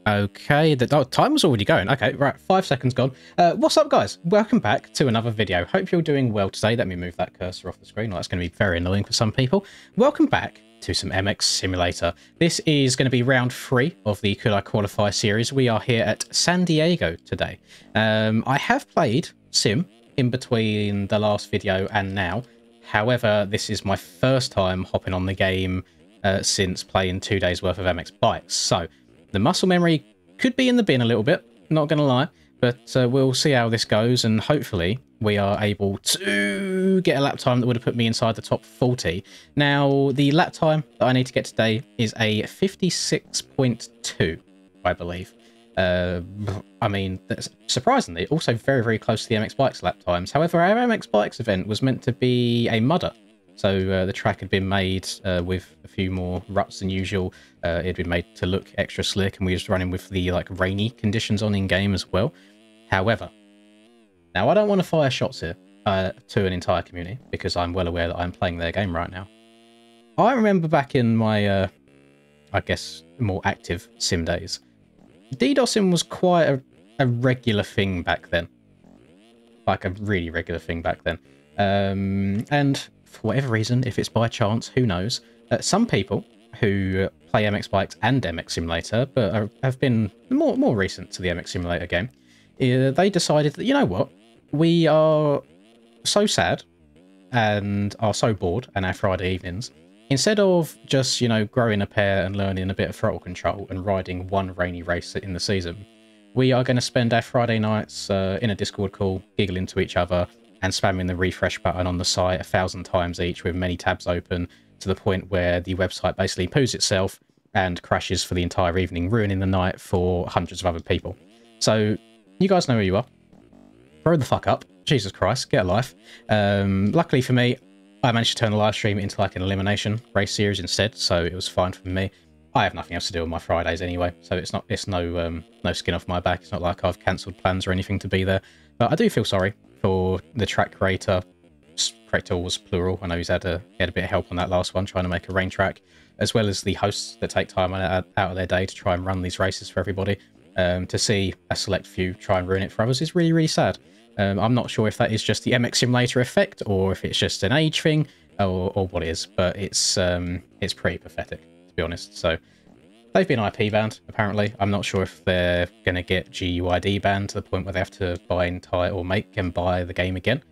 Okay, the time was already going. Okay, right, 5 seconds gone. What's up, guys? Welcome back to another video. Hope you're doing well today. Let me move that cursor off the screen. Well, that's going to be very annoying for some people. Welcome back to some MX Simulator. This is going to be round 3 of the Could I Qualify series. We are here at San Diego today. I have played Sim in between the last video and now. However, this is my first time hopping on the game since playing 2 days worth of MX Bikes. So the muscle memory could be in the bin a little bit, not going to lie, but we'll see how this goes, and hopefully we are able to get a lap time that would have put me inside the top 40. Now, the lap time that I need to get today is a 56.2, I believe. I mean, that's surprisingly also very, very close to the MX Bikes lap times. However, our MX Bikes event was meant to be a mudder. So the track had been made with a few more ruts than usual. It had been made to look extra slick, and we were just running with the rainy conditions on in game as well. However, now I don't want to fire shots here to an entire community because I'm well aware that I'm playing their game right now. I remember back in my, I guess, more active sim days, DDoSing was quite a regular thing back then. Like a really regular thing back then. And for whatever reason, if it's by chance, who knows, some people who play MX Bikes and MX Simulator, but have been more recent to the MX Simulator game, they decided that, you know what, we are so sad and are so bored on our Friday evenings, instead of just, you know, growing a pair and learning a bit of throttle control and riding one rainy race in the season, we are going to spend our Friday nights in a Discord call, giggling to each other, and spamming the refresh button on the site 1,000 times each with many tabs open, to the point where the website basically poos itself and crashes for the entire evening, ruining the night for hundreds of other people. So, you guys know who you are. Grow the fuck up. Jesus Christ, get a life. Luckily for me, I managed to turn the live stream into like an elimination race series instead, so it was fine for me. I have nothing else to do on my Fridays anyway, so it's no skin off my back. It's not like I've cancelled plans or anything to be there. But I do feel sorry for the track creator. Creator was plural. I know he had a bit of help on that last one, trying to make a rain track, as well as the hosts that take time out of their day to try and run these races for everybody. To see a select few try and ruin it for others is really, really sad. I'm not sure if that is just the MX Simulator effect, or if it's just an age thing, or what it is, but it's pretty pathetic, to be honest. So they've been IP banned, apparently. I'm not sure if they're going to get GUID banned to the point where they have to buy entire or make and buy the game again.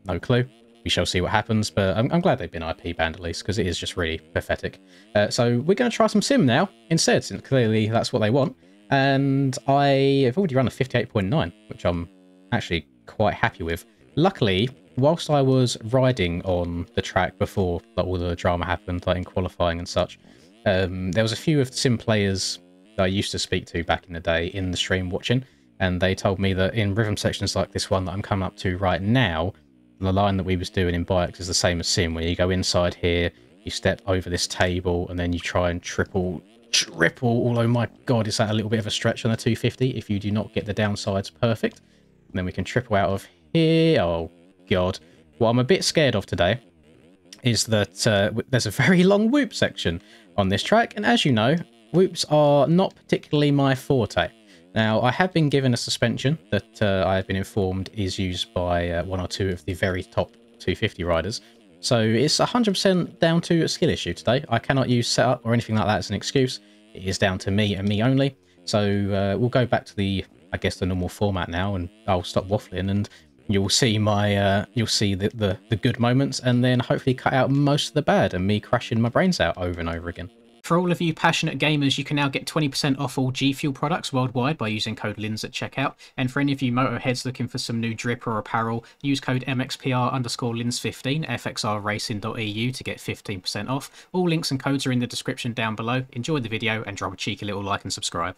No clue. We shall see what happens, but I'm glad they've been IP banned at least, because it is just really pathetic. So we're going to try some sim now instead, since clearly that's what they want. And I have already run a 58.9, which I'm actually quite happy with. Luckily, whilst I was riding on the track before all the drama happened, like in qualifying and such, there was a few of the sim players that I used to speak to back in the day in the stream watching, and they told me that in rhythm sections like this one that I'm coming up to right now, the line that we was doing in bikes is the same as sim, where you go inside here, you step over this table, and then you try and triple, although my god, is that a little bit of a stretch on the 250 if you do not get the downsides perfect. And then we can triple out of here. Oh god. What I'm a bit scared of today is that there's a very long whoop section on this track, and as you know, whoops are not particularly my forte. Now, I have been given a suspension that I have been informed is used by one or two of the very top 250 riders. So it's 100% down to a skill issue today. I cannot use setup or anything like that as an excuse. It is down to me and me only. So we'll go back to the, I guess, the normal format now, and I'll stop waffling, and you'll see my you'll see the good moments, and then hopefully cut out most of the bad and me crashing my brains out over and over again. For all of you passionate gamers, you can now get 20% off all G Fuel products worldwide by using code LINS at checkout. And for any of you motorheads looking for some new drip or apparel, use code MXPR_LINS15 fxrracing.eu to get 15% off. All links and codes are in the description down below. Enjoy the video and drop a cheeky little like and subscribe.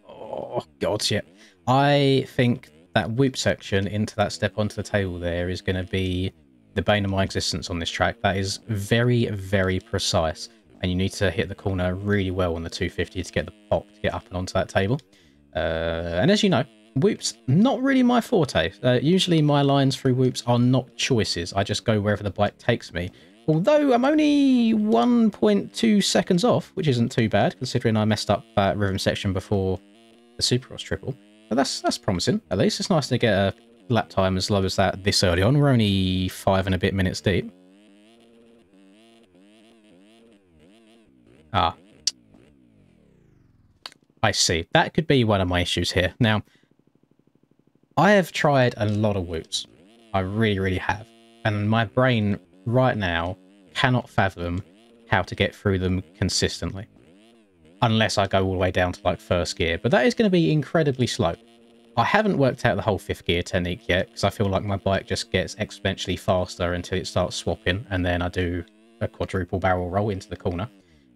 Oh, God, yeah. I think that whoop section into that step onto the table there is going to be the bane of my existence on this track. That is very, very precise, and you need to hit the corner really well on the 250 to get the pop to get up and onto that table. And as you know, whoops, not really my forte. Usually my lines through whoops are not choices. I just go wherever the bike takes me, Although I'm only 1.2 seconds off, which isn't too bad, considering I messed up that rhythm section before the Supercross triple. But that's promising, at least. It's nice to get a lap time as low as that this early on. We're only 5 and a bit minutes deep. Ah. I see. That could be one of my issues here. Now, I have tried a lot of whoops. I really, really have. And my brain right now cannot fathom how to get through them consistently. Unless I go all the way down to like first gear. But that is going to be incredibly slow. I haven't worked out the whole fifth gear technique yet, because I feel like my bike just gets exponentially faster until it starts swapping, and then I do a quadruple barrel roll into the corner.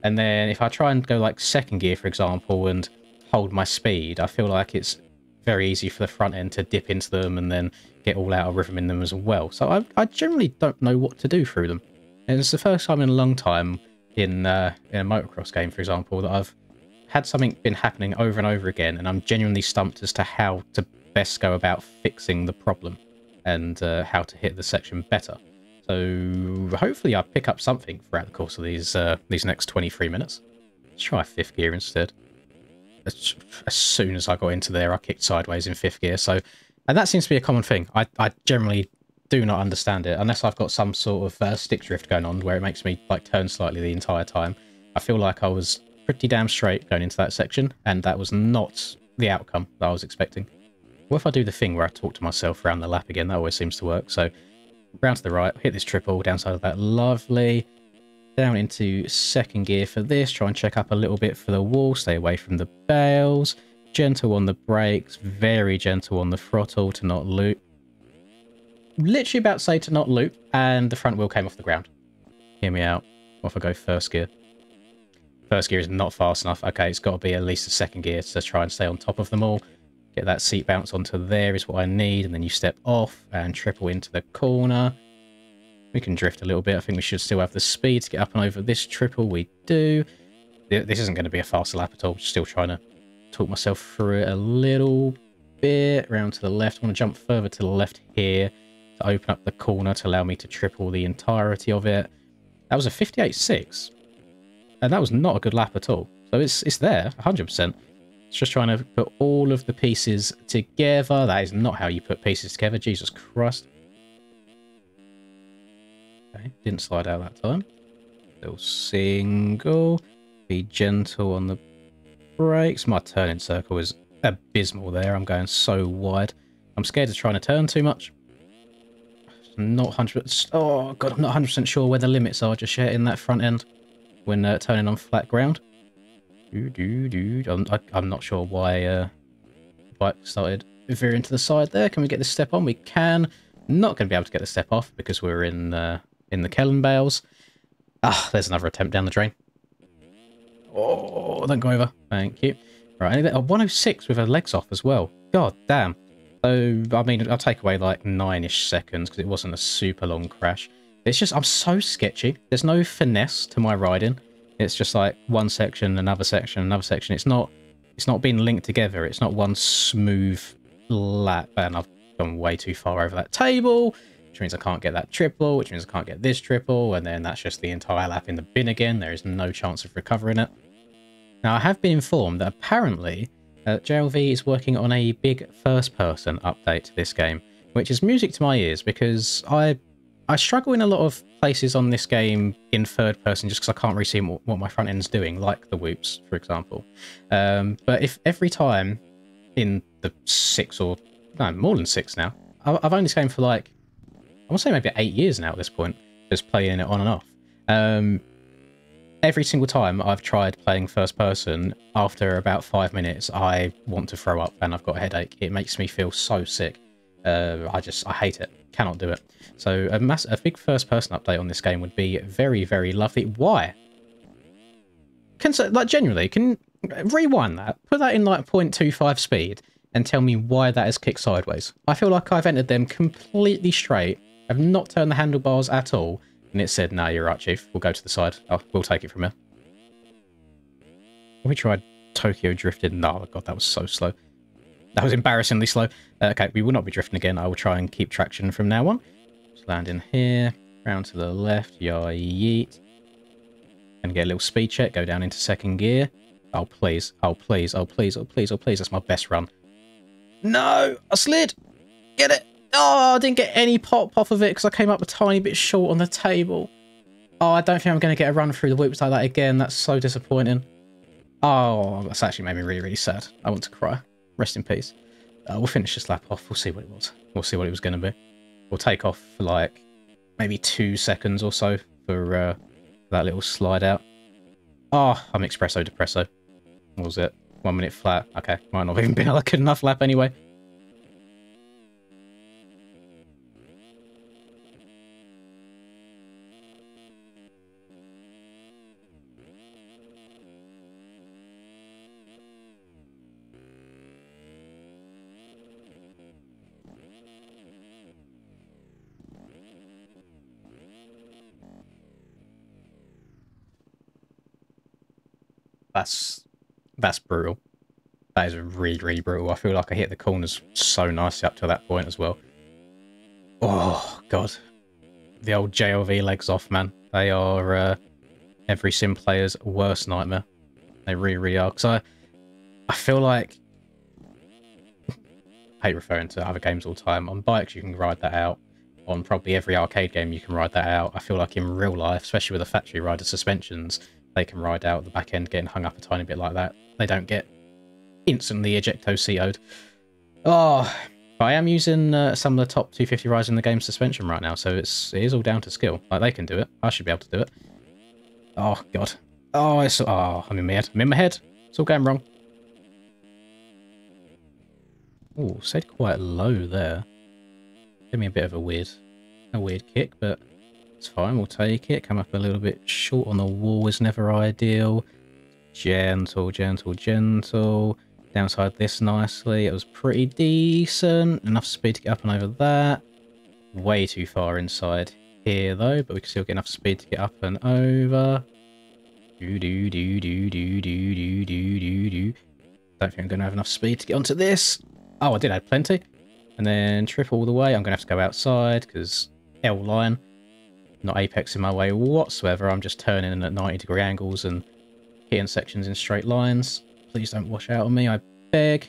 And then if I try and go like second gear, for example, and hold my speed, I feel like it's very easy for the front end to dip into them and then get all out of rhythm in them as well. So I generally don't know what to do through them. And it's the first time in a long time in a motocross game, for example, that I've had something been happening over and over again, and I'm genuinely stumped as to how to best go about fixing the problem and how to hit the section better. So hopefully I pick up something throughout the course of these next 23 minutes. Let's try fifth gear instead. As soon as I got into there, I kicked sideways in fifth gear. And that seems to be a common thing. I generally do not understand it unless I've got some sort of stick drift going on where it makes me like turn slightly the entire time. I feel like I was pretty damn straight going into that section, and that was not the outcome that I was expecting. What if I do the thing where I talk to myself around the lap again? That always seems to work. So round to the right, hit this triple, downside of that, lovely. Down into second gear for this, try and check up a little bit for the wall, stay away from the bales, gentle on the brakes, very gentle on the throttle to not loop. Literally about to say to not loop, and the front wheel came off the ground. Hear me out. What if I go first gear? First gear is not fast enough. Okay, it's got to be at least a second gear to try and stay on top of them all. Get that seat bounce onto there is what I need, and then you step off and triple into the corner. We can drift a little bit. I think we should still have the speed to get up and over this triple. We do. This isn't going to be a fast lap at all. Still trying to talk myself through it a little bit. Round to the left. I want to jump further to the left here to open up the corner to allow me to triple the entirety of it. That was a 58.6. And that was not a good lap at all. So it's there, 100%. It's just trying to put all of the pieces together. That is not how you put pieces together. Jesus Christ. Okay, didn't slide out that time. Little single. Be gentle on the brakes. My turning circle is abysmal there. I'm going so wide. I'm scared of trying to turn too much. I'm not 100%. Oh god, I'm not 100% sure where the limits are just yet in that front end when turning on flat ground. I'm not sure why bike started veering to the side there. Can we get this step on? We can. Not going to be able to get the step off because we're in the Kellen bales. Ah, there's another attempt down the drain. Oh, don't go over. Thank you. Right, a 106 with her legs off as well. God damn. So, I mean, I'll take away like 9-ish seconds because it wasn't a super long crash. It's just, I'm so sketchy. There's no finesse to my riding. It's just like one section, another section, another section. It's not being linked together. It's not one smooth lap. And I've gone way too far over that table, which means I can't get that triple, which means I can't get this triple, and then that's just the entire lap in the bin again. There is no chance of recovering it. Now, I have been informed that apparently JLV is working on a big first-person update to this game, which is music to my ears because I struggle in a lot of places on this game in third person just because I can't really see what my front end's doing, like the whoops, for example. But if every time in the 6 or... no, more than 6 now. I've owned this game for like... I want to say maybe 8 years now at this point, just playing it on and off. Every single time I've tried playing first person, after about 5 minutes, I want to throw up and I've got a headache. It makes me feel so sick. I hate it. Cannot do it. So a big first person update on this game would be very, very lovely. Why? Like genuinely, can rewind that, put that in like 0.25 speed and tell me why that has kicked sideways. I feel like I've entered them completely straight. I've not turned the handlebars at all. And it said, no, you're right, Chief. We'll go to the side. We'll take it from here. We tried Tokyo drifted. No, God, that was so slow. That was embarrassingly slow. Okay, we will not be drifting again. I will try and keep traction from now on. Just land in here. Round to the left, yeet. And get a little speed check, go down into second gear. Oh, please. Oh, please. Oh, please. Oh, please. Oh, please. That's my best run. No! I slid! Get it! Oh, I didn't get any pop off of it because I came up a tiny bit short on the table. Oh, I don't think I'm going to get a run through the whoops like that again. That's so disappointing. Oh, that's actually made me really, really sad. I want to cry. Rest in peace. We'll finish this lap off. We'll see what it was. We'll see what it was going to be. We'll take off for like maybe 2 seconds or so for that little slide out. Oh, I'm espresso depresso. What was it? 1 minute flat. Okay, might not have even been a good enough lap anyway. That's brutal. That is really, really brutal. I feel like I hit the corners so nicely up to that point as well. Oh, God. The old JLV legs off, man. They are every sim player's worst nightmare. They really, really are. Because I feel like... I hate referring to other games all the time. On bikes, you can ride that out. On probably every arcade game, you can ride that out. I feel like in real life, especially with the factory rider suspensions, they can ride out the back end getting hung up a tiny bit like that. They don't get instantly ejecto-CO'd. Oh, but I am using some of the top 250 riders in the game suspension right now, so it is all down to skill. Like, they can do it. I should be able to do it. Oh, God. Oh, I'm in my head. I'm in my head. It's all going wrong. Oh, stayed quite low there. Give me a bit of a weird kick, but it's fine. We'll take it. Come up a little bit short on the wall is never ideal. Gentle, gentle, gentle. Downside this nicely. It was pretty decent. Enough speed to get up and over that. Way too far inside here, though, but we can still get enough speed to get up and over. Do do do do do do do do do do. Don't think I'm going to have enough speed to get onto this. Oh, I did add plenty. And then trip all the way. I'm going to have to go outside because L line. Not apex in my way whatsoever. I'm just turning in at 90-degree angles and hitting sections in straight lines. Please don't wash out on me, I beg.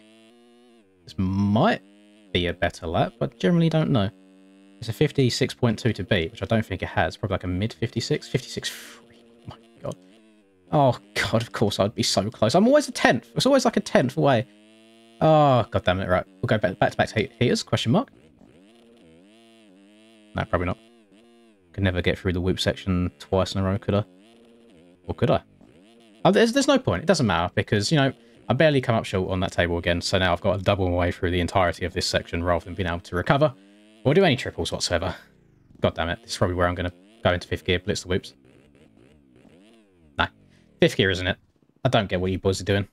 This might be a better lap, but generally don't know. It's a 56.2 to beat, which I don't think it has. Probably like a mid 56, 56.3. Oh my God. Oh God, of course I'd be so close. I'm always a 10th. It's always like a 10th away. Oh, God damn it. Right, we'll go back to heaters, question mark. No, probably not. Could never get through the whoop section twice in a row, could I? Or could I? Oh, there's no point. It doesn't matter because, you know, I barely come up short on that table again. So now I've got to double my way through the entirety of this section rather than being able to recover or do any triples whatsoever. God damn it. This is probably where I'm going to go into 5th gear, blitz the whoops. No. 5th gear, isn't it? I don't get what you boys are doing.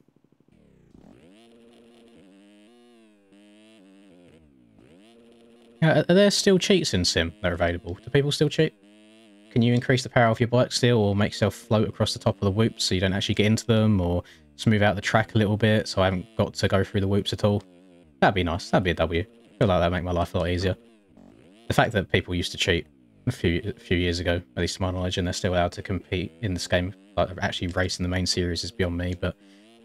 Are there still cheats in Sim that are available? Do people still cheat? Can you increase the power of your bike still, or make yourself float across the top of the whoops so you don't actually get into them, or smooth out the track a little bit so I haven't got to go through the whoops at all? That'd be nice. That'd be a W. I feel like that'd make my life a lot easier. The fact that people used to cheat a few years ago, at least to my knowledge, and they're still allowed to compete in this game, like actually race in the main series, is beyond me. But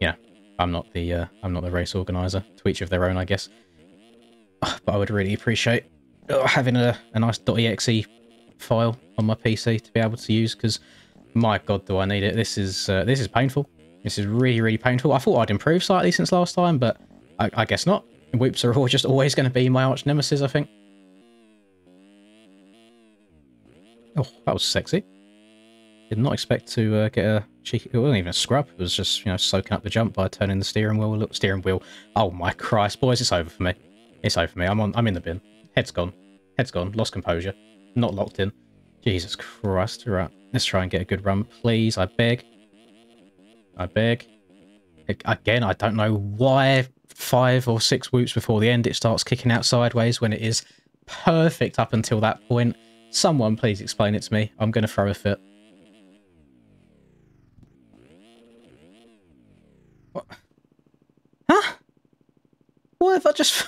you know, I'm not the race organizer. To each of their own, I guess. But I would really appreciate having a nice .exe file on my PC to be able to use, because my God, do I need it. This is painful. This is really, really painful. I thought I'd improved slightly since last time, but I guess not. Whoops are just always going to be my arch nemesis, I think. Oh, that was sexy. Did not expect to get a cheeky... It wasn't even a scrub. It was just, you know, soaking up the jump by turning the steering wheel. Oh my Christ, boys, it's over for me. It's over for me. I'm in the bin. Head's gone. Head's gone. Lost composure. Not locked in. Jesus Christ. Right. Let's try and get a good run, please. I beg. I beg. Again, I don't know why 5 or 6 whoops before the end it starts kicking out sideways when it is perfect up until that point. Someone please explain it to me. I'm going to throw a fit. What? Huh? What have I just...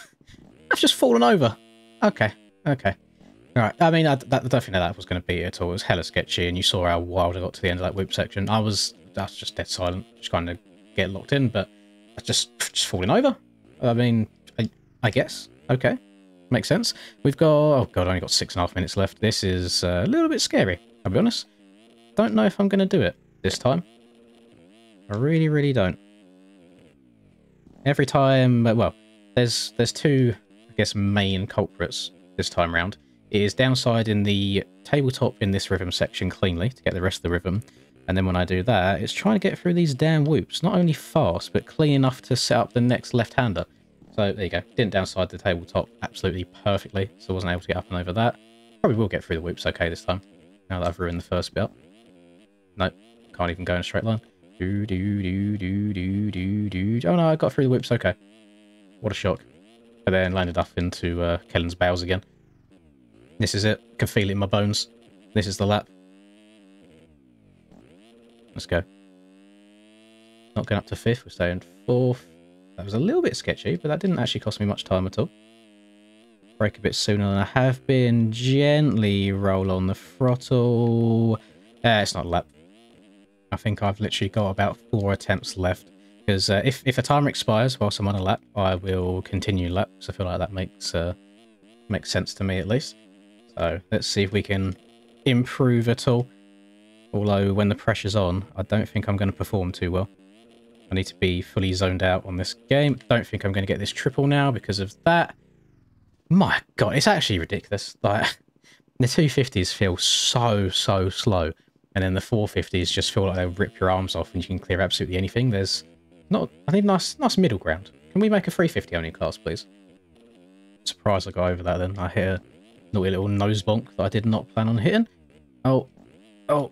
I've just fallen over. Okay. Okay. Right, I mean, I don't think that was going to be it at all. It was hella sketchy, and you saw how wild I got to the end of that whoop section. I was just dead silent, just kind of get locked in, but I just falling over. I mean, I guess. Okay, makes sense. We've got, oh god, I only got 6.5 minutes left. This is a little bit scary, I'll be honest. Don't know if I'm going to do it this time. I really, really don't. Every time, well, there's two, I guess, main culprits this time round. It is downside in the tabletop in this rhythm section cleanly to get the rest of the rhythm. And then when I do that, it's trying to get through these damn whoops. Not only fast, but clean enough to set up the next left-hander. So there you go. Didn't downside the tabletop absolutely perfectly, so I wasn't able to get up and over that. Probably will get through the whoops okay this time, now that I've ruined the first bit up. Nope, can't even go in a straight line. Oh no, I got through the whoops okay. What a shock. But then landed up into Kellen's bows again. This is it. I can feel it in my bones. This is the lap. Let's go. Not going up to 5th, we're staying 4th. That was a little bit sketchy, but that didn't actually cost me much time at all. Brake a bit sooner than I have been. Gently roll on the throttle. It's not a lap. I think I've literally got about 4 attempts left. Because if the timer expires whilst I'm on a lap, I will continue lap. So I feel like that makes sense to me at least. So let's see if we can improve at all. Although when the pressure's on, I don't think I'm going to perform too well. I need to be fully zoned out on this game. Don't think I'm going to get this triple now because of that. My god, it's actually ridiculous. Like, the 250s feel so slow. And then the 450s just feel like they'll rip your arms off and you can clear absolutely anything. There's not, I think, nice middle ground. Can we make a 350 only class, please? Surprised I got over that then. I hit a naughty little nose bonk that I did not plan on hitting. Oh, I'm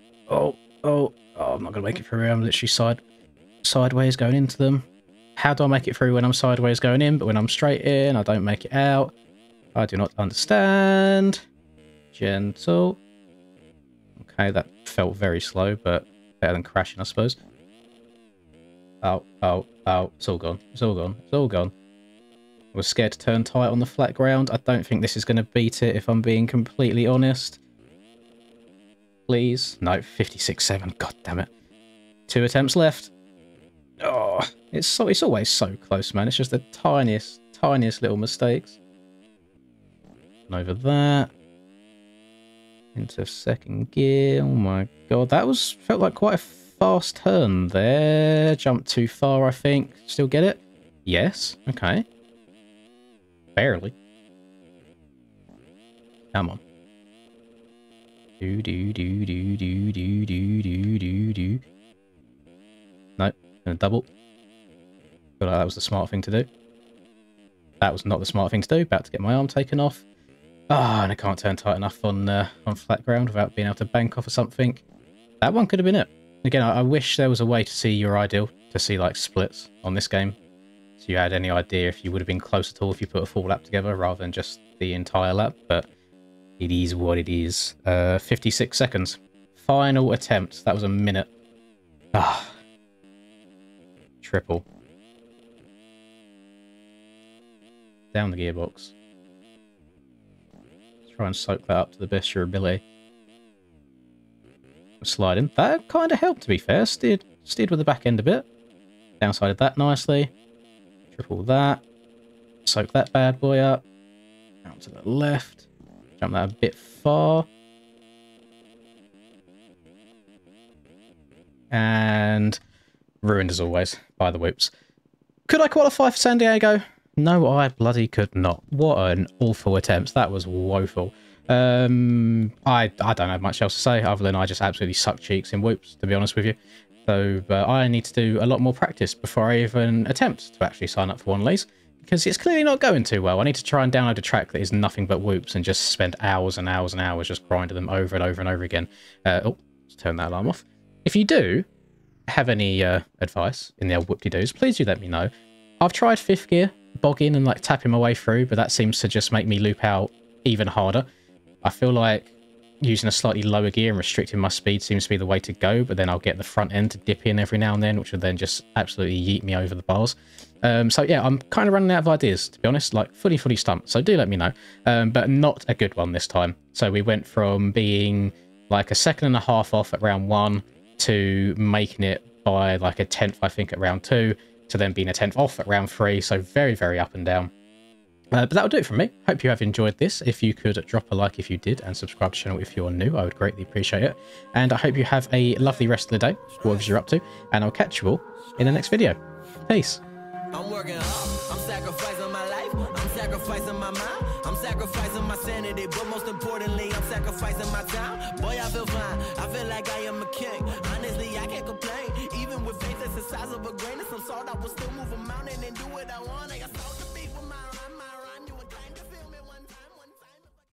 not going to make it through. I'm literally sideways going into them. How do I make it through when I'm sideways going in, but when I'm straight in, I don't make it out? I do not understand. Gentle. Okay, that felt very slow, but better than crashing, I suppose. Oh, it's all gone. It's all gone. It's all gone. I was scared to turn tight on the flat ground. I don't think this is going to beat it, if I'm being completely honest. Please. No, 56.7. God damn it. 2 attempts left. Oh, it's always so close, man. It's just the tiniest little mistakes. And over that. Into second gear. Oh my god, that felt like quite a fast turn there. Jumped too far, I think. Still get it? Yes. Okay. Barely. Come on. Do. Nope. Gonna double. Feel like that was the smart thing to do. That was not the smart thing to do. About to get my arm taken off. Ah, and I can't turn tight enough on flat ground without being able to bank off or something. That one could have been it. Again, I wish there was a way to see your ideal, to see like splits on this game. So you had any idea if you would have been close at all if you put a full lap together rather than just the entire lap. But it is what it is. 56 seconds. Final attempt. That was a minute. Ah. Triple. Down the gearbox. Try and soak that up to the best of your ability. Sliding. That kind of helped, to be fair. Steered with the back end a bit. Downsided that nicely. Triple that. Soak that bad boy up. Out to the left. Jump that a bit far. And ruined as always by the whoops. Could I qualify for San Diego? No, I bloody could not. What an awful attempt. That was woeful. I don't have much else to say other than I just absolutely suck cheeks in whoops, to be honest with you. So I need to do a lot more practice before I even attempt to actually sign up for one of these, because it's clearly not going too well. I need to try and download a track that is nothing but whoops and just spend hours and hours and hours just grinding them over and over and over again. Oh, let's turn that alarm off. If you do have any advice in the old whoop-de-doos, please do let me know. I've tried 5th gear, bogging and like tapping my way through, but that seems to just make me loop out even harder. I feel like using a slightly lower gear and restricting my speed seems to be the way to go, but then I'll get the front end to dip in every now and then, which will then just absolutely yeet me over the bars. So yeah, I'm kind of running out of ideas, to be honest, like fully stumped. So do let me know, but not a good one this time. So we went from being like a 1.5 seconds off at round 1 to making it by like a 10th, I think, at round 2, to then being a 10th off at round 3. So very up and down. But that'll do it from me. Hope you have enjoyed this. If you could drop a like if you did, and subscribe to the channel if you're new, I would greatly appreciate it. And I hope you have a lovely rest of the day, whatever you're up to, and I'll catch you all in the next video. Peace. I'm working hard, I'm sacrificing my life, I'm sacrificing my mind, I'm sacrificing my sanity, but most importantly, I'm sacrificing my time. Boy, I feel fine, I feel like I am a king. Honestly, I can't complain. Even with faith that's the size of a grain of some salt, I will still move a mountain and do what I want.